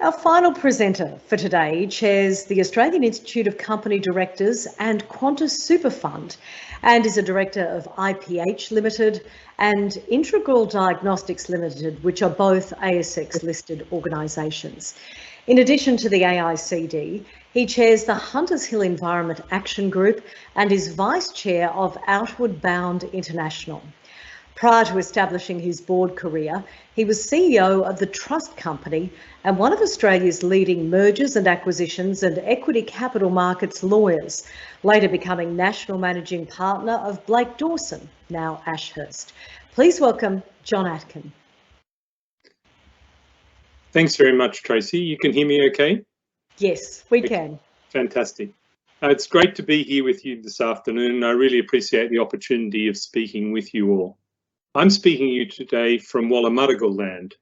Our final presenter for today chairs the Australian Institute of Company Directors and Qantas Super Fund and is a director of IPH Limited and Integral Diagnostics Limited, which are both ASX-listed organisations. In addition to the AICD, he chairs the Hunters Hill Environment Action Group and is vice chair of Outward Bound International. Prior to establishing his board career, he was CEO of the Trust Company and one of Australia's leading mergers and acquisitions and equity capital markets lawyers, later becoming national managing partner of Blake Dawson, now Ashurst. Please welcome John Atkin. Thanks very much, Tracy. You can hear me okay? Yes, we can. Fantastic. It's great to be here with you this afternoon, and I really appreciate the opportunity of speaking with you all. I'm speaking to you today from Wallumattagal land.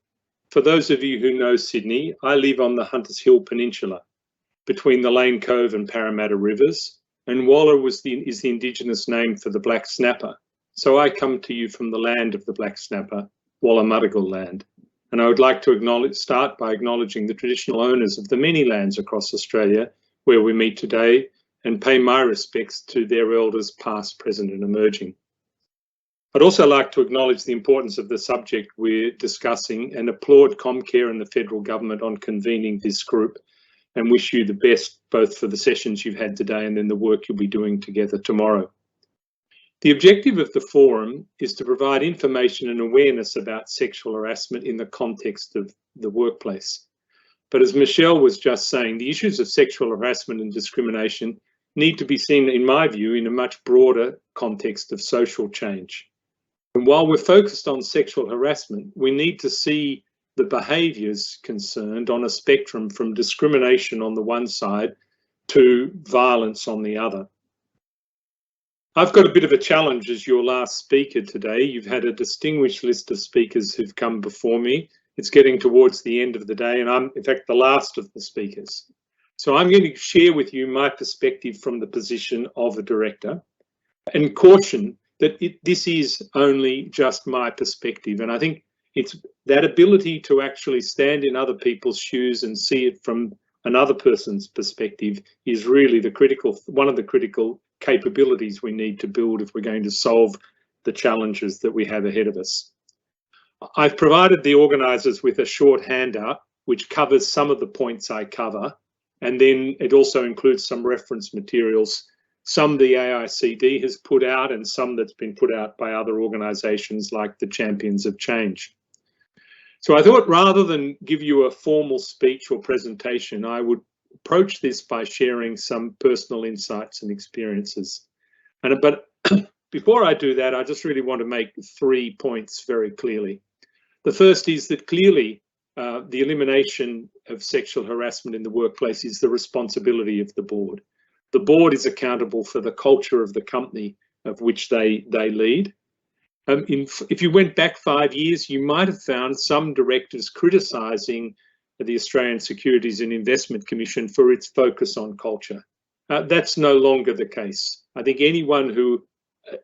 For those of you who know Sydney, I live on the Hunters Hill Peninsula, between the Lane Cove and Parramatta rivers, and Walla is the Indigenous name for the black snapper. So I come to you from the land of the black snapper, Wallumattagal land. And I would like to start by acknowledging the traditional owners of the many lands across Australia where we meet today and pay my respects to their elders past, present and emerging. I'd also like to acknowledge the importance of the subject we're discussing and applaud Comcare and the federal government on convening this group and wish you the best both for the sessions you've had today and then the work you'll be doing together tomorrow. The objective of the forum is to provide information and awareness about sexual harassment in the context of the workplace. But as Michelle was just saying, the issues of sexual harassment and discrimination need to be seen, in my view, in a much broader context of social change. And while we're focused on sexual harassment, we need to see the behaviours concerned on a spectrum from discrimination on the one side to violence on the other. I've got a bit of a challenge as your last speaker today. You've had a distinguished list of speakers who've come before me. It's getting towards the end of the day and I'm, in fact, the last of the speakers. So I'm going to share with you my perspective from the position of a director and caution that this is only just my perspective. And I think it's that ability to actually stand in other people's shoes and see it from another person's perspective is really one of the critical capabilities we need to build if we're going to solve the challenges that we have ahead of us. I've provided the organisers with a short handout which covers some of the points I cover, and then it also includes some reference materials, some the AICD has put out and some that's been put out by other organisations like the Champions of Change. So I thought rather than give you a formal speech or presentation, I would approach this by sharing some personal insights and experiences. But before I do that, I just really want to make 3 points very clearly. The first is that clearly the elimination of sexual harassment in the workplace is the responsibility of the board. The board is accountable for the culture of the company of which they lead. If you went back 5 years, you might have found some directors criticising the Australian Securities and Investment Commission for its focus on culture. That's no longer the case. I think anyone who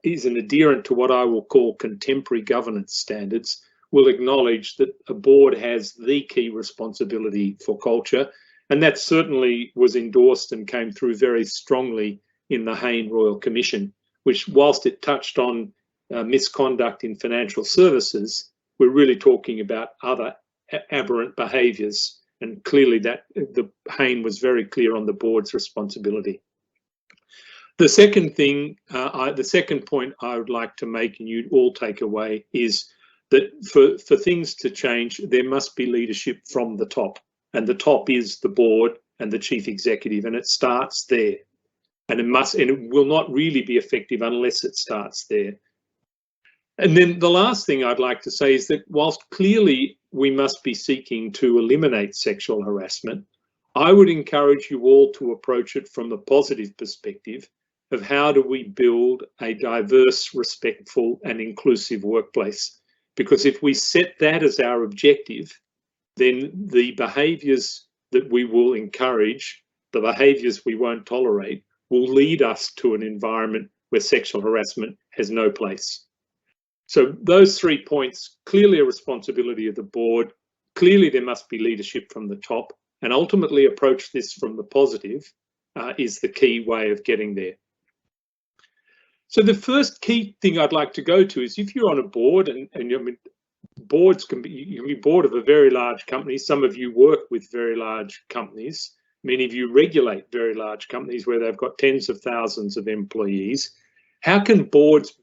is an adherent to what I will call contemporary governance standards will acknowledge that a board has the key responsibility for culture. And that certainly was endorsed and came through very strongly in the Hayne Royal Commission, which whilst it touched on misconduct in financial services, we're really talking about other aberrant behaviours. And clearly that the Hayne was very clear on the board's responsibility. The second thing, the second point I would like to make and you'd all take away is that for things to change, there must be leadership from the top. And the top is the board and the chief executive, and it starts there. And it will not really be effective unless it starts there. And then the last thing I'd like to say is that whilst clearly we must be seeking to eliminate sexual harassment, I would encourage you all to approach it from a positive perspective of how do we build a diverse, respectful and inclusive workplace. Because if we set that as our objective, then the behaviours that we will encourage, the behaviours we won't tolerate, will lead us to an environment where sexual harassment has no place. So those 3 points, clearly a responsibility of the board, clearly there must be leadership from the top, and ultimately approach this from the positive is the key way of getting there. So the first key thing I'd like to go to is if you're on a board, and I mean, boards can be, you can be board of a very large company. Some of you work with very large companies. Many of you regulate very large companies where they've got tens of thousands of employees. How can boards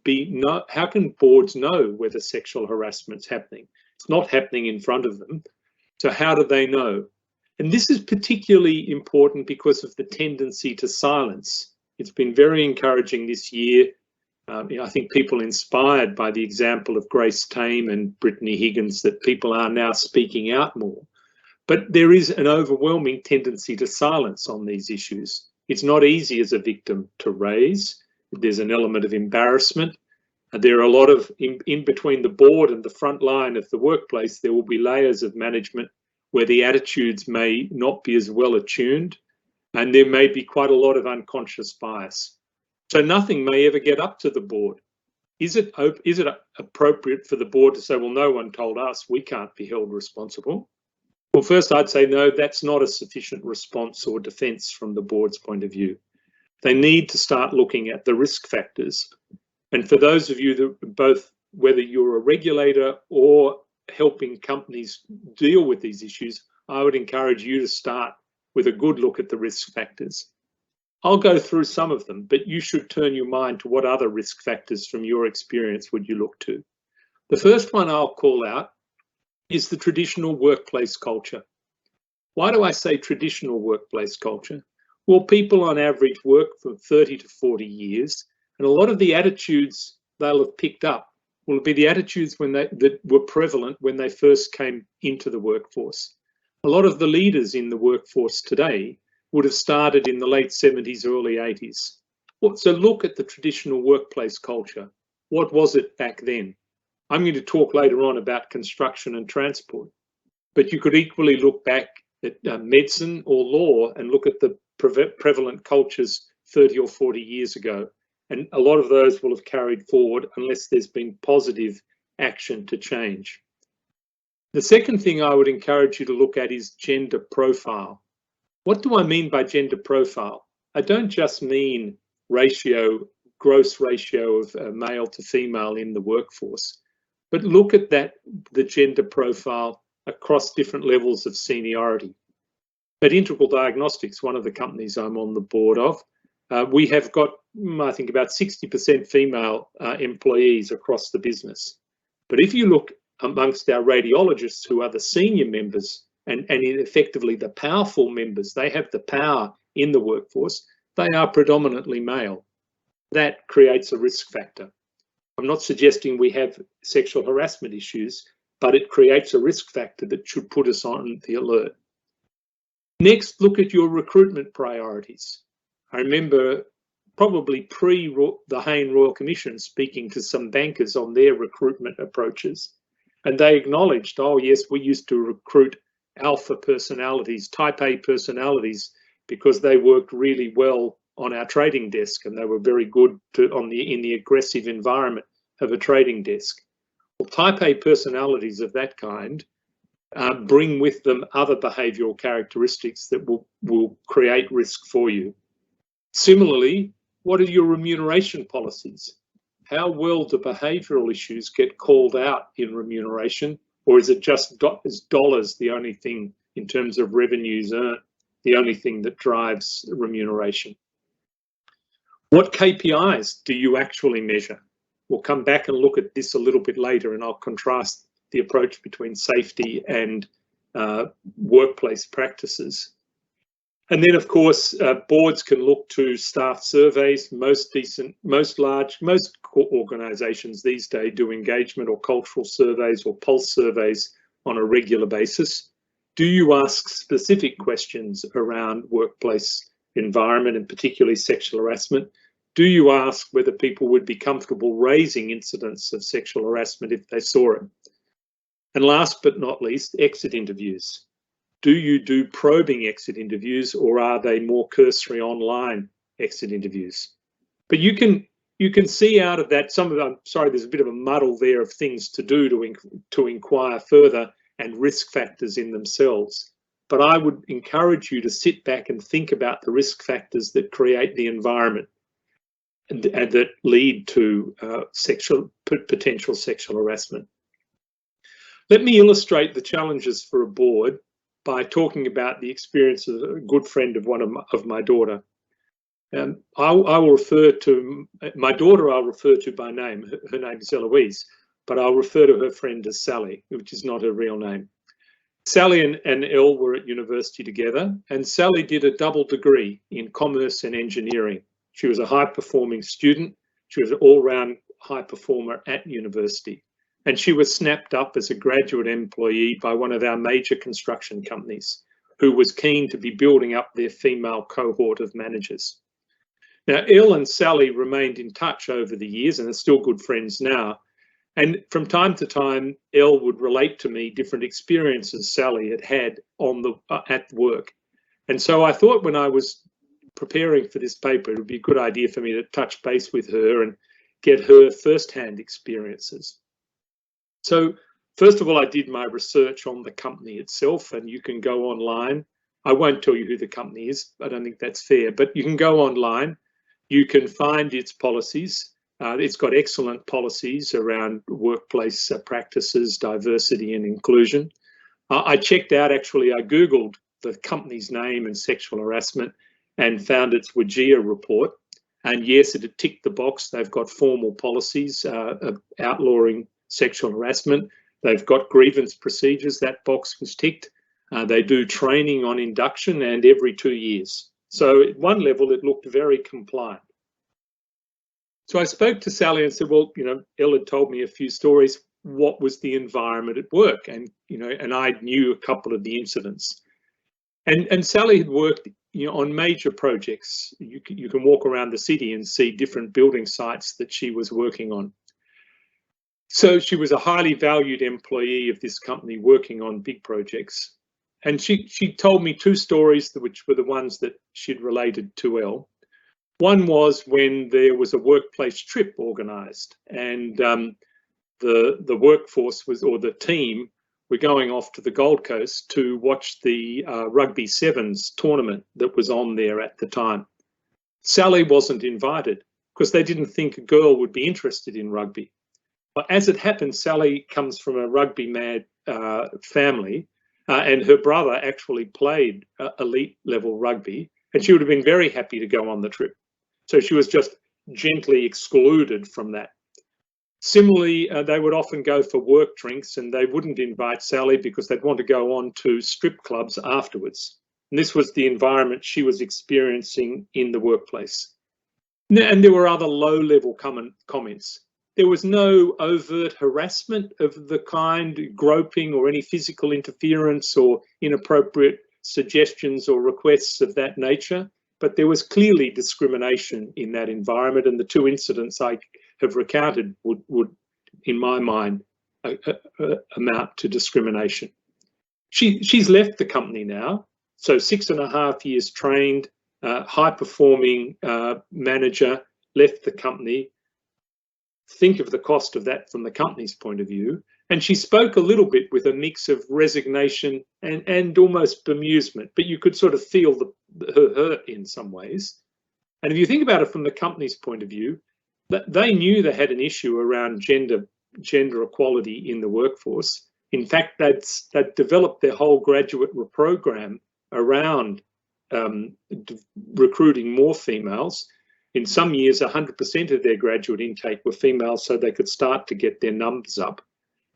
know whether sexual harassment's happening? It's not happening in front of them. So how do they know? And this is particularly important because of the tendency to silence. It's been very encouraging this year. I think people inspired by the example of Grace Tame and Brittany Higgins that people are now speaking out more. But there is an overwhelming tendency to silence on these issues. It's not easy as a victim to raise. There's an element of embarrassment. There are a lot of, in between the board and the front line of the workplace, there will be layers of management where the attitudes may not be as well attuned, and there may be quite a lot of unconscious bias. So nothing may ever get up to the board. Is it appropriate for the board to say, well, no one told us, we can't be held responsible? Well, first I'd say, no, that's not a sufficient response or defence from the board's point of view. They need to start looking at the risk factors. And for those of you that both, whether you're a regulator or helping companies deal with these issues, I would encourage you to start with a good look at the risk factors. I'll go through some of them, but you should turn your mind to what other risk factors from your experience would you look to. The first one I'll call out is the traditional workplace culture. Why do I say traditional workplace culture? Well, people on average work for 30 to 40 years, and a lot of the attitudes they'll have picked up will be the attitudes that were prevalent when they first came into the workforce. A lot of the leaders in the workforce today would have started in the late 70s, early 80s. So look at the traditional workplace culture. What was it back then? I'm going to talk later on about construction and transport, but you could equally look back at medicine or law and look at the prevalent cultures 30 or 40 years ago. And a lot of those will have carried forward unless there's been positive action to change. The second thing I would encourage you to look at is gender profile. What do I mean by gender profile? I don't just mean gross ratio of male to female in the workforce, but look at the gender profile across different levels of seniority. At Integral Diagnostics, one of the companies I'm on the board of, we have got, I think, about 60% female employees across the business. But if you look amongst our radiologists, who are the senior members and effectively the powerful members, they have the power in the workforce, they are predominantly male. That creates a risk factor. I'm not suggesting we have sexual harassment issues, but it creates a risk factor that should put us on the alert. Next, look at your recruitment priorities. I remember probably pre the Hayne Royal Commission speaking to some bankers on their recruitment approaches, and they acknowledged, oh yes, we used to recruit alpha personalities, type A personalities, because they worked really well on our trading desk and they were very good in the aggressive environment of a trading desk. Well, type A personalities of that kind bring with them other behavioural characteristics that will create risk for you. Similarly, what are your remuneration policies? How well do behavioural issues get called out in remuneration, or is it just is dollars the only thing in terms of revenues earned, the only thing that drives remuneration? What KPIs do you actually measure? We'll come back and look at this a little bit later, and I'll contrast the approach between safety and workplace practices. And then, of course, boards can look to staff surveys. Most organisations these days do engagement or cultural surveys or pulse surveys on a regular basis. Do you ask specific questions around workplace environment and particularly sexual harassment? Do you ask whether people would be comfortable raising incidents of sexual harassment if they saw it? And last but not least, exit interviews. Do you do probing exit interviews, or are they more cursory online exit interviews? But you can see out of that some of them. Sorry, there's a bit of a muddle there of things to do to inquire further and risk factors in themselves. but I would encourage you to sit back and think about the risk factors that create the environment and that lead to potential sexual harassment. Let me illustrate the challenges for a board by talking about the experience of a good friend of my daughter. I will refer to my daughter, I'll refer to by name. Her name is Eloise, but I'll refer to her friend as Sally, which is not her real name. Sally and Elle were at university together, and Sally did a double degree in commerce and engineering. She was a high-performing student. She was an all-round high performer at university, and she was snapped up as a graduate employee by one of our major construction companies, who was keen to be building up their female cohort of managers. Now, Elle and Sally remained in touch over the years and are still good friends now. And from time to time, Elle would relate to me different experiences Sally had had at work. And so I thought when I was preparing for this paper, it would be a good idea for me to touch base with her and get her first-hand experiences. So first of all, I did my research on the company itself, and you can go online. I won't tell you who the company is. I don't think that's fair, but you can go online. You can find its policies. It's got excellent policies around workplace practices, diversity and inclusion. I checked out, actually, I Googled the company's name and sexual harassment and found its WGEA report. And yes, it had ticked the box. They've got formal policies outlawing sexual harassment. They've got grievance procedures. That box was ticked. They do training on induction and every 2 years. So at one level, it looked very compliant. So I spoke to Sally and said, well, Elle had told me a few stories. What was the environment at work? And, and I knew a couple of the incidents. And Sally had worked, on major projects. You can walk around the city and see different building sites that she was working on. So she was a highly valued employee of this company working on big projects. And she told me 2 stories, which were the ones that she'd related to Elle. One was when there was a workplace trip organised, and the workforce or the team were going off to the Gold Coast to watch the Rugby Sevens tournament that was on there at the time. Sally wasn't invited because they didn't think a girl would be interested in rugby. But as it happened, Sally comes from a rugby mad family, and her brother actually played elite level rugby, and she would have been very happy to go on the trip. So she was just gently excluded from that. Similarly, they would often go for work drinks, and they wouldn't invite Sally because they'd want to go on to strip clubs afterwards. And this was the environment she was experiencing in the workplace. And there were other low-level comments. There was no overt harassment of the kind, groping or any physical interference or inappropriate suggestions or requests of that nature, but there was clearly discrimination in that environment, and the 2 incidents I have recounted would in my mind, amount to discrimination. She's left the company now, so 6.5 years trained, high-performing manager, left the company. Think of the cost of that from the company's point of view. And she spoke a little bit with a mix of resignation and almost bemusement, but you could sort of feel her hurt in some ways. And if you think about it from the company's point of view, they knew they had an issue around gender equality in the workforce. In fact, they'd developed their whole graduate program around recruiting more females. In some years, 100% of their graduate intake were females, so they could start to get their numbers up.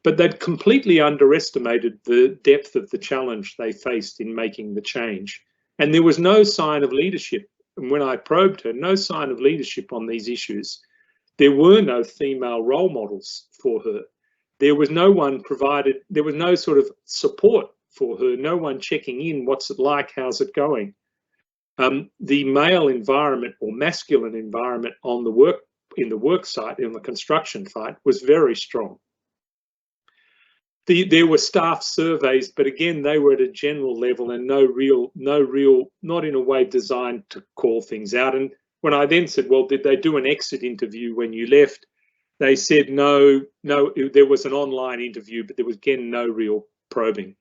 But they'd completely underestimated the depth of the challenge they faced in making the change. And there was no sign of leadership. And when I probed her, no sign of leadership on these issues. There were no female role models for her. There was no one provided, there was no sort of support for her, no one checking in, what's it like, how's it going? The male environment or masculine environment in the work site, in the construction site, was very strong. There were staff surveys, but again, they were at a general level and not in a way designed to call things out. And when I then said, well, did they do an exit interview when you left? They said no, there was an online interview, but there was again no real probing.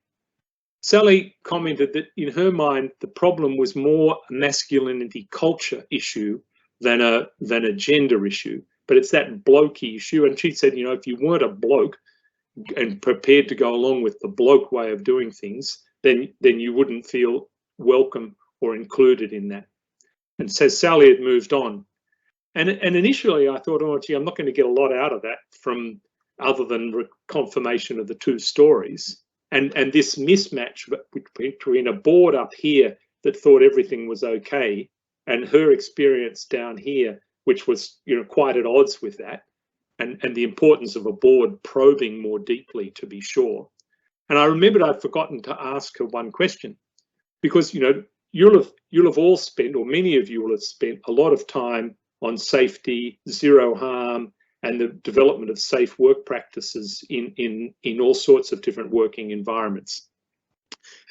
Sally commented that in her mind, the problem was more a masculinity culture issue than a gender issue, but it's that blokey issue. And she said, you know, if you weren't a bloke and prepared to go along with the bloke way of doing things, then you wouldn't feel welcome or included in that. And so Sally had moved on. And initially I thought, oh, gee, I'm not going to get a lot out of that from other than confirmation of the two stories. And this mismatch between a board up here that thought everything was okay and her experience down here, which was, you know, quite at odds with that, and the importance of a board probing more deeply to be sure. And I remembered I'd forgotten to ask her one question, because, you know, you'll have all spent, or many of you will have spent, a lot of time on safety, zero harm, and the development of safe work practices in all sorts of different working environments.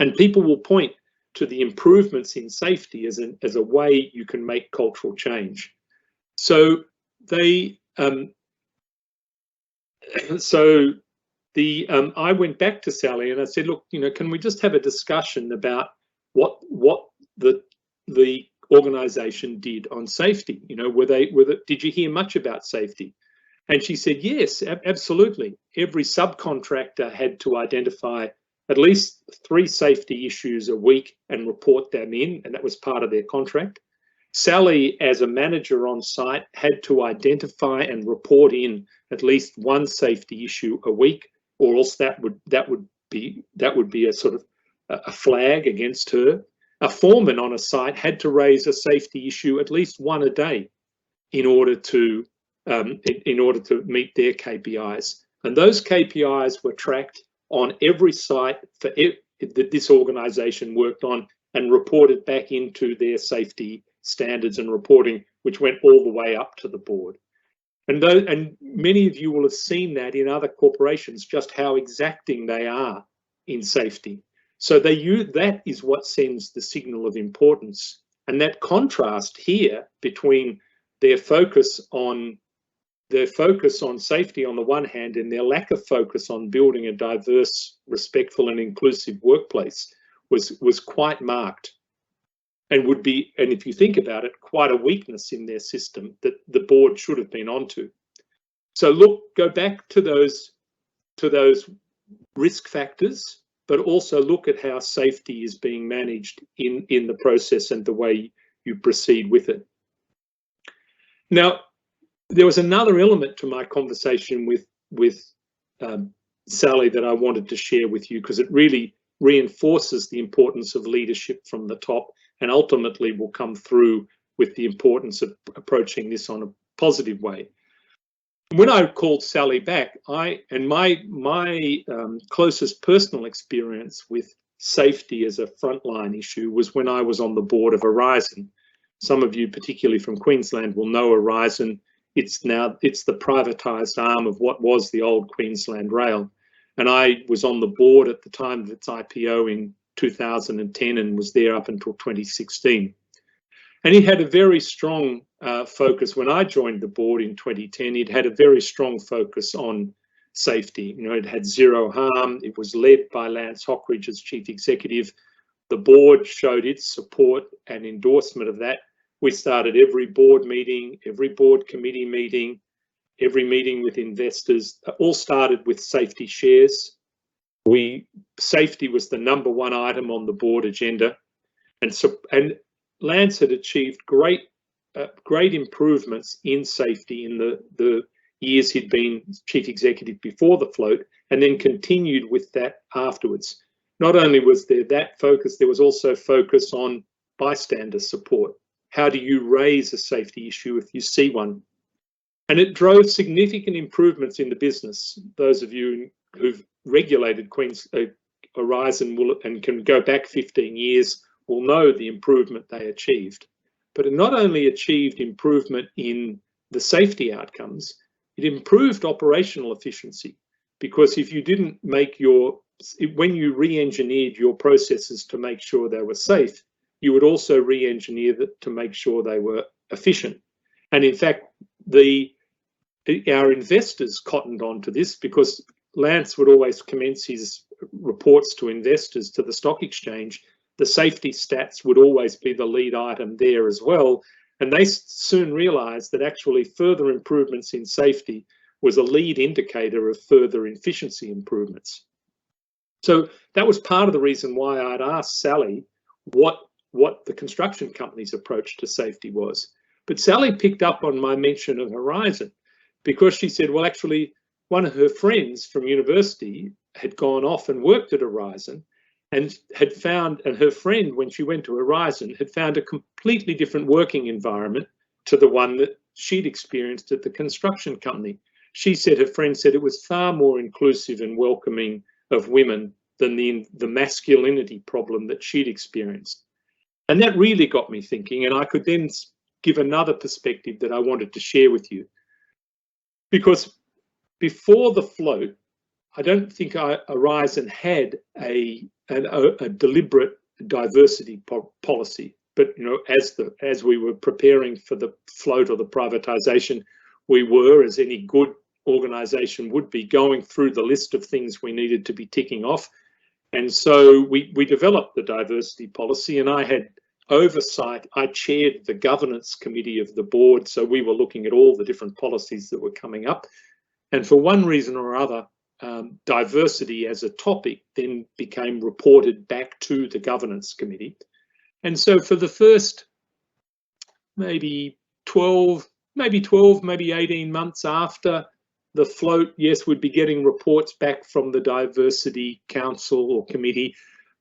And people will point to the improvements in safety as a way you can make cultural change. So I went back to Sally and I said, look, you know, can we just have a discussion about what the organisation did on safety? You know, did you hear much about safety? And she said, yes, absolutely. Every subcontractor had to identify at least 3 safety issues a week and report them in, and that was part of their contract. Sally, as a manager on site, had to identify and report in at least 1 safety issue a week, or else that would be a sort of a flag against her. A foreman on a site had to raise a safety issue at least 1 a day in order to meet their KPIs. And those KPIs were tracked on every site that this organisation worked on and reported back into their safety standards and reporting, which went all the way up to the board. And many of you will have seen that in other corporations, just how exacting they are in safety. So that is what sends the signal of importance. And that contrast here between their focus on safety on the one hand and their lack of focus on building a diverse, respectful and inclusive workplace was quite marked, and would be, and if you think about it, quite a weakness in their system that the board should have been onto. So go back to those risk factors, but also look at how safety is being managed in the process and the way you proceed with it. Now, there was another element to my conversation with Sally that I wanted to share with you, because it really reinforces the importance of leadership from the top and ultimately will come through with the importance of approaching this on a positive way. When I called Sally back, my closest personal experience with safety as a frontline issue was when I was on the board of Horizon. Some of you, particularly from Queensland, will know Horizon. It's the privatised arm of what was the old Queensland Rail. And I was on the board at the time of its IPO in 2010 and was there up until 2016. And it had a very strong focus. When I joined the board in 2010, it had a very strong focus on safety. You know, it had zero harm. It was led by Lance Hockridge as chief executive. The board showed its support and endorsement of that. We started every board meeting, every board committee meeting, every meeting with investors, all started with safety shares. Safety was the #1 item on the board agenda. And Lance had achieved great improvements in safety in the years he'd been chief executive before the float, and then continued with that afterwards. Not only was there that focus, there was also focus on bystander support. How do you raise a safety issue if you see one? And it drove significant improvements in the business. Those of you who've regulated Horizon and can go back 15 years will know the improvement they achieved. But it not only achieved improvement in the safety outcomes, it improved operational efficiency. Because if you didn't make when you re-engineered your processes to make sure they were safe, you would also re-engineer them to make sure they were efficient. And in fact, our investors cottoned on to this, because Lance would always commence his reports to investors to the stock exchange, the safety stats would always be the lead item there as well. And they soon realized that actually further improvements in safety was a lead indicator of further efficiency improvements. So that was part of the reason why I'd asked Sally what the construction company's approach to safety was. But Sally picked up on my mention of Horizon, because she said, well, actually, one of her friends from university had gone off and worked at Horizon and had found, and her friend, when she went to Horizon, had found a completely different working environment to the one that she'd experienced at the construction company. She said, her friend said it was far more inclusive and welcoming of women than the masculinity problem that she'd experienced. And that really got me thinking, and I could then give another perspective that I wanted to share with you. Because before the float, I don't think Horizon had a deliberate diversity policy. But as we were preparing for the float or the privatisation, we were, as any good organisation would be, going through the list of things we needed to be ticking off. And so we developed the diversity policy, and I had oversight. I chaired the governance committee of the board, so we were looking at all the different policies that were coming up. And for one reason or other, diversity as a topic then became reported back to the governance committee. And so for the first maybe 18 months after the float, yes, we'd be getting reports back from the diversity council or committee,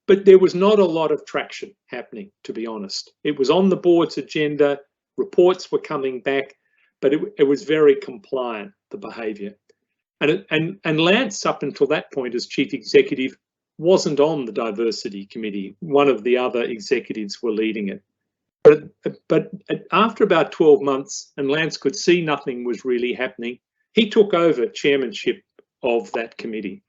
but there was not a lot of traction happening, to be honest. It was on the board's agenda, reports were coming back, but it was very compliant, the behaviour. And Lance, up until that point as chief executive, wasn't on the diversity committee. One of the other executives were leading it. But after about 12 months, and Lance could see nothing was really happening, he took over chairmanship of that committee.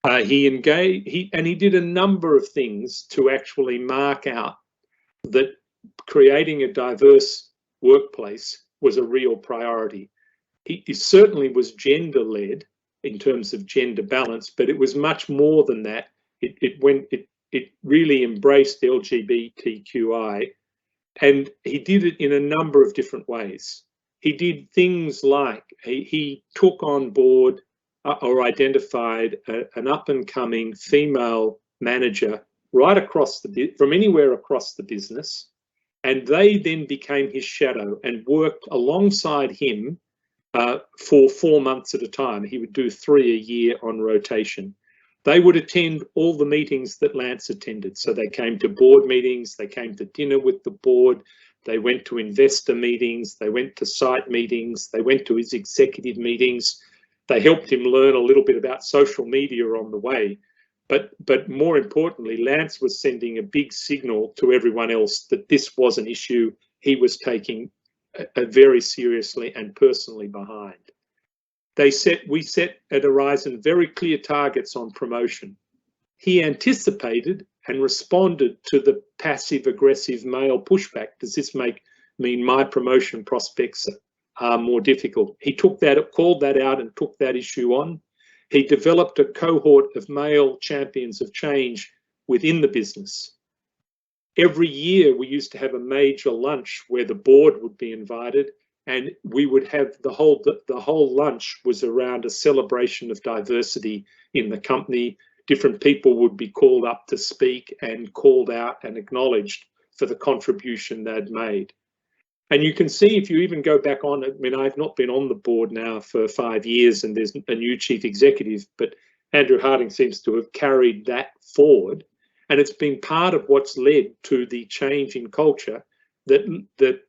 He did a number of things to actually mark out that creating a diverse workplace was a real priority. He certainly was gender-led in terms of gender balance, but it was much more than that. It really embraced LGBTQI, and he did it in a number of different ways. He did things like he took on board or identified an up-and-coming female manager right across from anywhere across the business, and they then became his shadow and worked alongside him for 4 months at a time. He would do 3 a year on rotation. They would attend all the meetings that Lance attended. So they came to board meetings, they came to dinner with the board, they went to investor meetings, they went to site meetings, they went to his executive meetings. They helped him learn a little bit about social media on the way. But more importantly, Lance was sending a big signal to everyone else that this was an issue he was taking very seriously and personally behind. We set at Horizon very clear targets on promotion. He anticipated and responded to the passive-aggressive male pushback. Does this mean my promotion prospects are more difficult? He called that out and took that issue on. He developed a cohort of male champions of change within the business. Every year we used to have a major lunch where the board would be invited, and we would have the whole lunch was around a celebration of diversity in the company. Different people would be called up to speak and called out and acknowledged for the contribution they'd made. And you can see, if you even go back on, I mean, I've not been on the board now for 5 years and there's a new chief executive, but Andrew Harding seems to have carried that forward. And it's been part of what's led to the change in culture that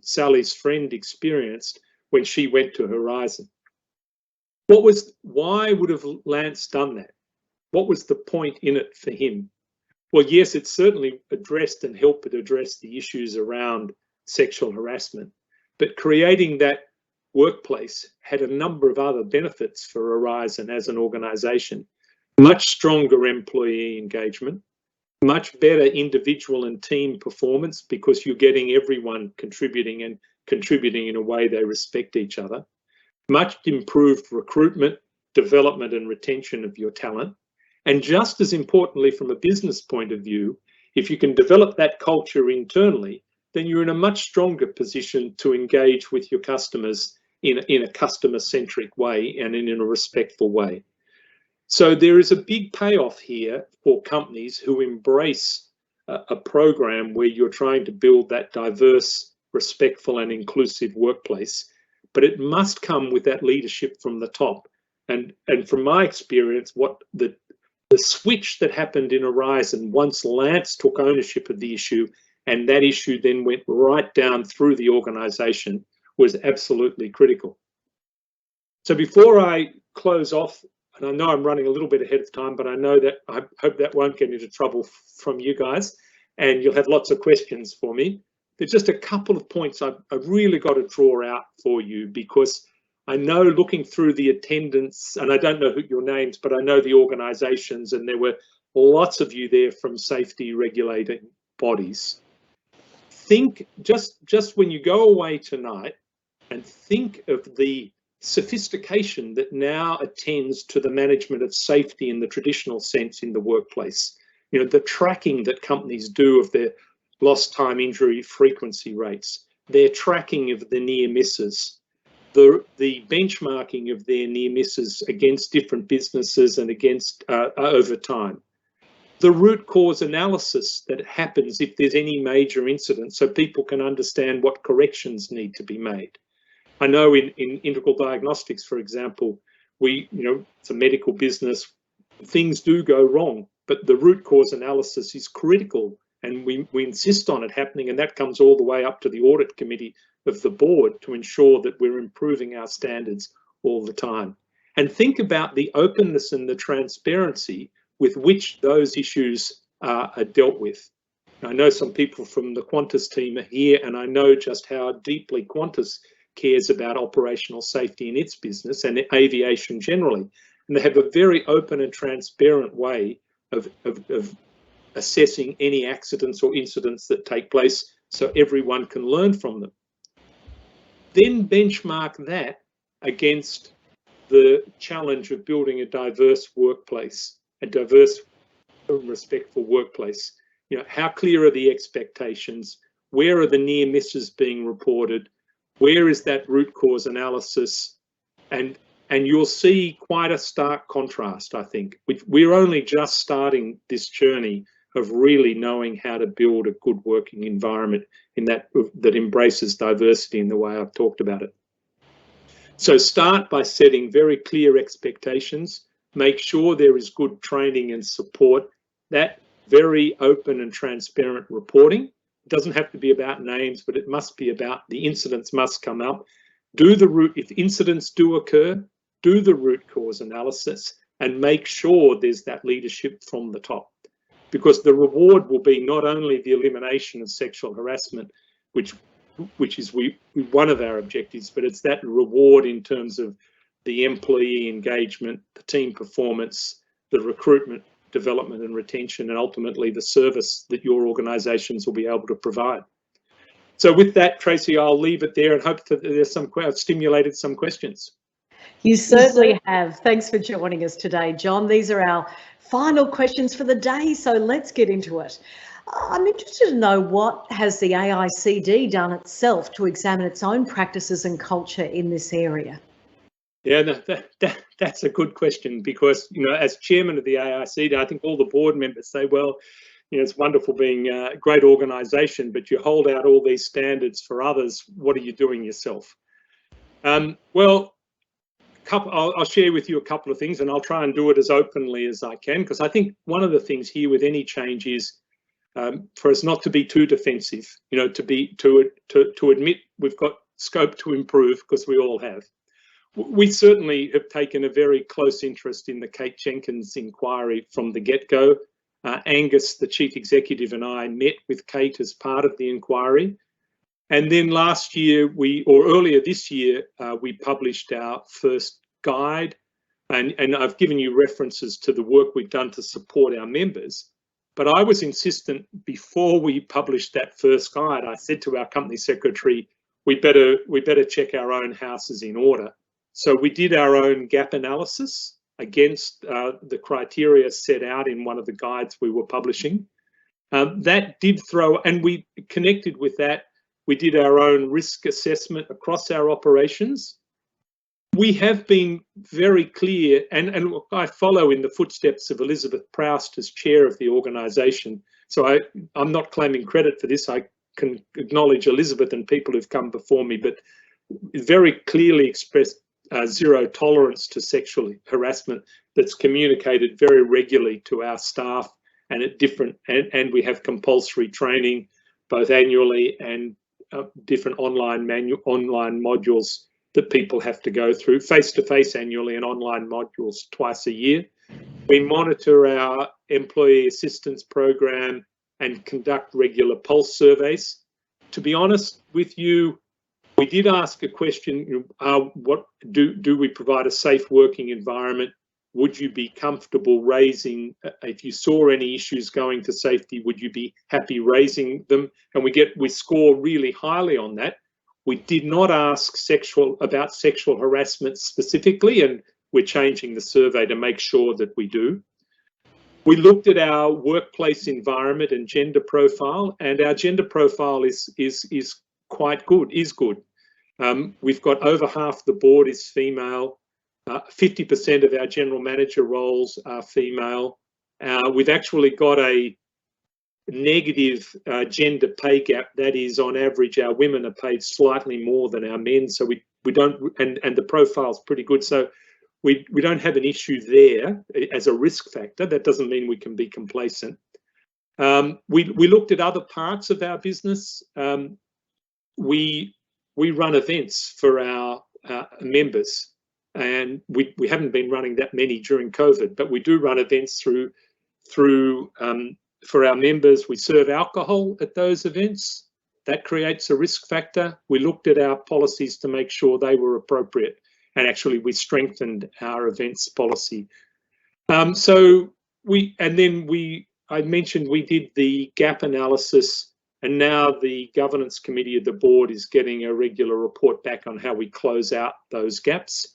Sally's friend experienced when she went to Horizon. Why would have Lance done that? What was the point in it for him? Well, yes, it certainly addressed and helped address the issues around sexual harassment, but creating that workplace had a number of other benefits for Horizon as an organisation. Much stronger employee engagement, much better individual and team performance because you're getting everyone contributing in a way they respect each other. Much improved recruitment development and retention of your talent. And just as importantly, from a business point of view, if you can develop that culture internally, then you're in a much stronger position to engage with your customers in a customer-centric way and in a respectful way. So there is a big payoff here for companies who embrace a program where you're trying to build that diverse, respectful and inclusive workplace. But it must come with that leadership from the top. And from my experience, what the switch that happened in Horizon once Lance took ownership of the issue, and that issue then went right down through the organisation, was absolutely critical. So before I close off, and I know I'm running a little bit ahead of time, but I know that I hope that won't get into trouble from you guys, and you'll have lots of questions for me. There's just a couple of points I've really got to draw out for you, because I know looking through the attendance, and I don't know your names, but I know the organisations, and there were lots of you there from safety regulating bodies. Think just when you go away tonight, and think of the sophistication that now attends to the management of safety in the traditional sense in the workplace. You know, the tracking that companies do of their lost time injury frequency rates, their tracking of the near misses, the benchmarking of their near misses against different businesses and against over time. The root cause analysis that happens if there's any major incident, so people can understand what corrections need to be made. I know in integral diagnostics, for example, it's a medical business, things do go wrong, but the root cause analysis is critical, and we insist on it happening, and that comes all the way up to the audit committee of the board to ensure that we're improving our standards all the time. And think about the openness and the transparency with which those issues are dealt with. I know some people from the Qantas team are here, and I know just how deeply Qantas cares about operational safety in its business and aviation generally. And they have a very open and transparent way of assessing any accidents or incidents that take place so everyone can learn from them. Then benchmark that against the challenge of building a diverse workplace, a diverse and respectful workplace. You know, how clear are the expectations? Where are the near misses being reported? Where is that root cause analysis? And you'll see quite a stark contrast, I think. We're only just starting this journey of really knowing how to build a good working environment that embraces diversity in the way I've talked about it. So start by setting very clear expectations. Make sure there is good training and support. That very open and transparent reporting. It doesn't have to be about names, but it must be about the incidents must come up. If incidents do occur, do the root cause analysis and make sure there's that leadership from the top. Because the reward will be not only the elimination of sexual harassment, which is one of our objectives, but it's that reward in terms of the employee engagement, the team performance, the recruitment, development and retention, and ultimately the service that your organisations will be able to provide. So with that, Tracy, I'll leave it there and hope that I've stimulated some questions. You certainly have. Thanks for joining us today, John. These are our final questions for the day, so let's get into it. I'm interested to know, what has the AICD done itself to examine its own practices and culture in this area? Yeah, that's a good question, because, you know, as chairman of the AICD, I think all the board members say, well, you know, it's wonderful being a great organisation, but you hold out all these standards for others. What are you doing yourself? Well, I'll share with you a couple of things, and I'll try and do it as openly as I can, because I think one of the things here with any change is for us not to be too defensive, you know, to admit we've got scope to improve, because we all have. We certainly have taken a very close interest in the Kate Jenkins inquiry from the get-go. Angus, the chief executive, and I met with Kate as part of the inquiry. And then last year, earlier this year, we published our first guide. And I've given you references to the work we've done to support our members. But I was insistent before we published that first guide. I said to our company secretary, we better check our own houses in order. So we did our own gap analysis against the criteria set out in one of the guides we were publishing. That did throw, and we connected with that. We did our own risk assessment across our operations. We have been very clear, and I follow in the footsteps of Elizabeth Proust as chair of the organisation. So I'm not claiming credit for this. I can acknowledge Elizabeth and people who've come before me, but very clearly expressed zero tolerance to sexual harassment that's communicated very regularly to our staff and at different, and we have compulsory training both annually and different online modules that people have to go through, face-to-face annually and online modules twice a year. We monitor our employee assistance program and conduct regular pulse surveys. To be honest with you, we did ask a question, what do we provide a safe working environment? Would you be comfortable raising, if you saw any issues going to safety, would you be happy raising them? And we score really highly on that. We did not ask about sexual harassment specifically, and we're changing the survey to make sure that we do. We looked at our workplace environment and gender profile, and our gender profile is quite good, we've got over half the board is female, 50% of our general manager roles are female. We've actually got a negative gender pay gap. That is, on average, our women are paid slightly more than our men, so we don't, and the profile's pretty good. So we don't have an issue there as a risk factor. That doesn't mean we can be complacent. We looked at other parts of our business. We run events for our members, and we haven't been running that many during COVID, but we do run events for our members. We serve alcohol at those events. That creates a risk factor. We looked at our policies to make sure they were appropriate, and actually we strengthened our events policy. I mentioned we did the gap analysis, and now the governance committee of the board is getting a regular report back on how we close out those gaps.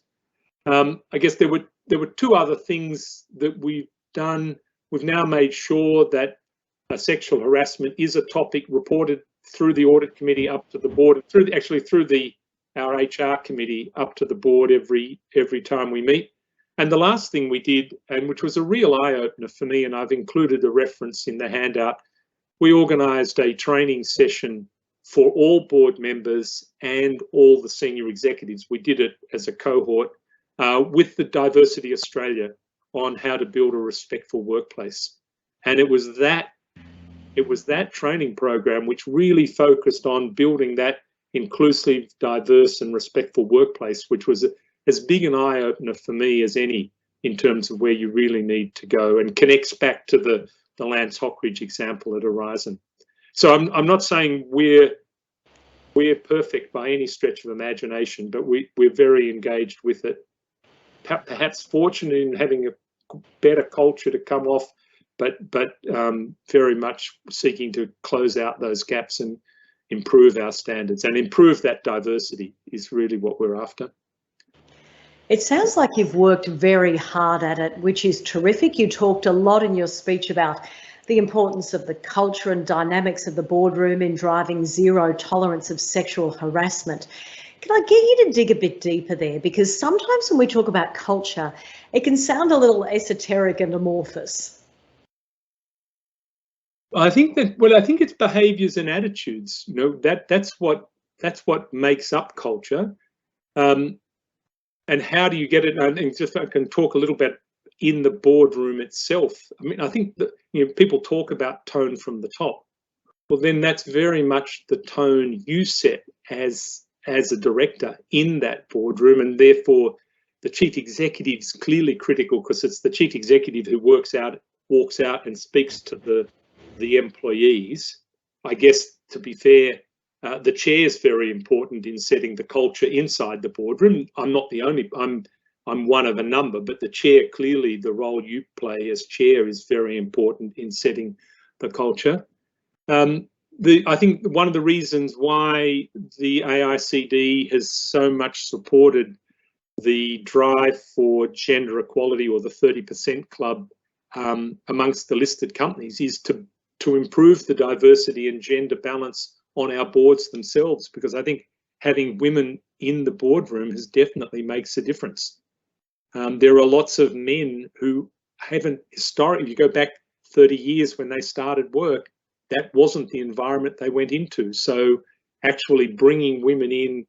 I guess there were two other things that we've done. We've now made sure that sexual harassment is a topic reported through the audit committee up to the board, through our HR committee up to the board every time we meet. And the last thing we did, and which was a real eye-opener for me, and I've included a reference in the handout, we organised a training session for all board members and all the senior executives. We did it as a cohort with the Diversity Australia on how to build a respectful workplace. And it was that training program which really focused on building that inclusive, diverse and respectful workplace, which was as big an eye-opener for me as any in terms of where you really need to go, and connects back to the Lance Hockridge example at Horizon. So I'm not saying we're perfect by any stretch of imagination, but we're very engaged with it. Perhaps fortunate in having a better culture to come off, but very much seeking to close out those gaps and improve our standards and improve that diversity is really what we're after. It sounds like you've worked very hard at it, which is terrific. You talked a lot in your speech about the importance of the culture and dynamics of the boardroom in driving zero tolerance of sexual harassment. Can I get you to dig a bit deeper there? Because sometimes when we talk about culture, it can sound a little esoteric and amorphous. I think it's behaviours and attitudes. You know, that's what makes up culture. And how do you get it? And just I can talk a little bit in the boardroom itself. I mean, I think that, you know, people talk about tone from the top. Well, then that's very much the tone you set as a director in that boardroom, and therefore the chief executive's clearly critical, because it's the chief executive who walks out and speaks to the employees. I guess, to be fair, the chair is very important in setting the culture inside the boardroom. I'm not the only, I'm one of a number, but the chair, clearly the role you play as chair is very important in setting the culture. I think one of the reasons why the AICD has so much supported the drive for gender equality, or the 30% club, amongst the listed companies, is to improve the diversity and gender balance on our boards themselves, because I think having women in the boardroom definitely makes a difference. There are lots of men who haven't historically, if you go back 30 years when they started work, that wasn't the environment they went into. So actually bringing women in,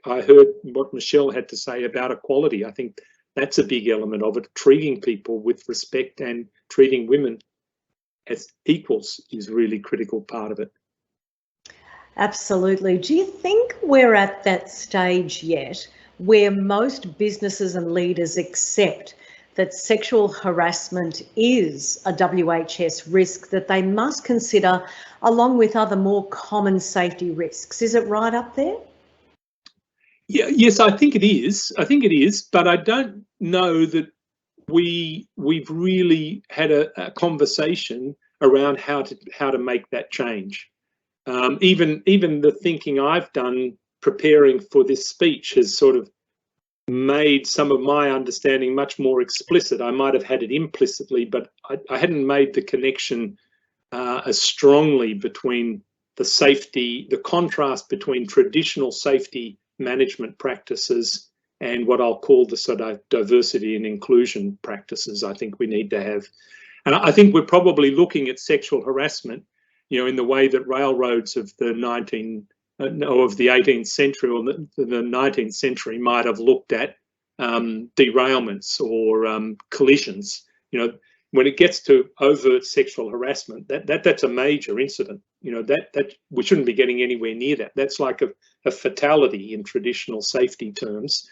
I heard what Michelle had to say about equality. I think that's a big element of it. Treating people with respect and treating women as equals is a really critical part of it. Absolutely. Do you think we're at that stage yet where most businesses and leaders accept that sexual harassment is a WHS risk that they must consider along with other more common safety risks? Is it right up there? Yeah, yes, I think it is. I think it is, but I don't know that we've really had a conversation around how to make that change. Even the thinking I've done preparing for this speech has sort of made some of my understanding much more explicit. I might have had it implicitly, but I hadn't made the connection as strongly between the contrast between traditional safety management practices and what I'll call the sort of diversity and inclusion practices I think we need to have. And I think we're probably looking at sexual harassment, in the way that railroads of the 18th century or the 19th century might have looked at derailments or collisions. When it gets to overt sexual harassment, that's a major incident. That we shouldn't be getting anywhere near that. That's like a fatality in traditional safety terms.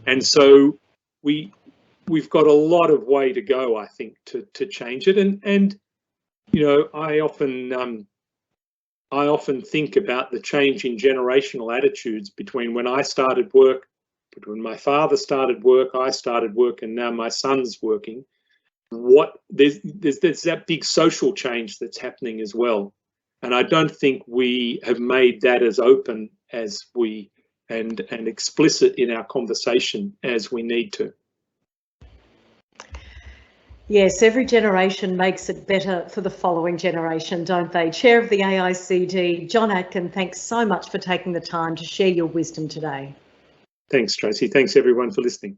And so we've got a lot of way to go, I think, to change it. And I often think about the change in generational attitudes between when I started work, between my father started work, I started work, and now my son's working. There's that big social change that's happening as well. And I don't think we have made that as open as and explicit in our conversation as we need to. Yes, every generation makes it better for the following generation, don't they? Chair of the AICD, John Atkin, thanks so much for taking the time to share your wisdom today. Thanks, Tracy. Thanks, everyone, for listening.